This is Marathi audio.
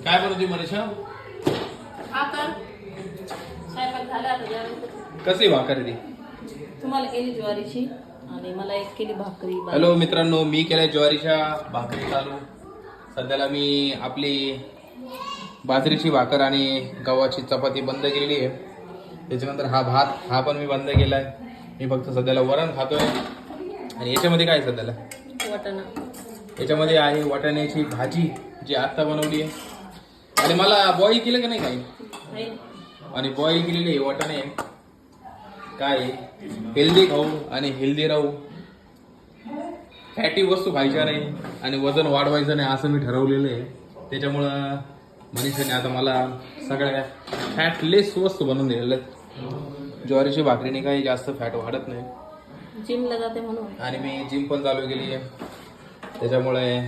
काय बनवते मनीषा? स्वयंपाक झाला आता जेवायचं. कसली भाकर आहे ती? तुम्हाला केली ज्वारीची आणि मला एक केली भाकरी. हॅलो मित्रांनो, मी केल्या ज्वारीच्या भाकरी चालू. सध्याला मी आपली बाजरीची भाकर आणि गव्हाची चपाती बंद केलेली आहे. त्याच्यानंतर हा भात हा पण मी बंद केलाय. मी फक्त सध्याला वरण खातोय. आणि याच्यामध्ये काय आहे सध्याला? वाटाणा. याच्यामध्ये आहे वाटाण्याची भाजी जी आत्ता बनवली आहे. आणि मला बॉईल केलं का नाही काही? आहे. आणि बॉईल केलेले वाटाणे काय हेल्दी खाऊ आणि हेल्दी राहू. फॅटी वस्तू खायच्या नाही आणि वजन वाढवायचं नाही असं मी ठरवलेलं आहे. त्याच्यामुळं मनीषाने आता मला सगळ्या फॅटलेस वस्तू बनवून दिलेल्या आहेत. ज्वारीची भाकरीने काही जास्त फॅट वाढत नाही. जिमला जाते म्हणून. आणि मी जिम पण चालू केली आहे. त्याच्यामुळे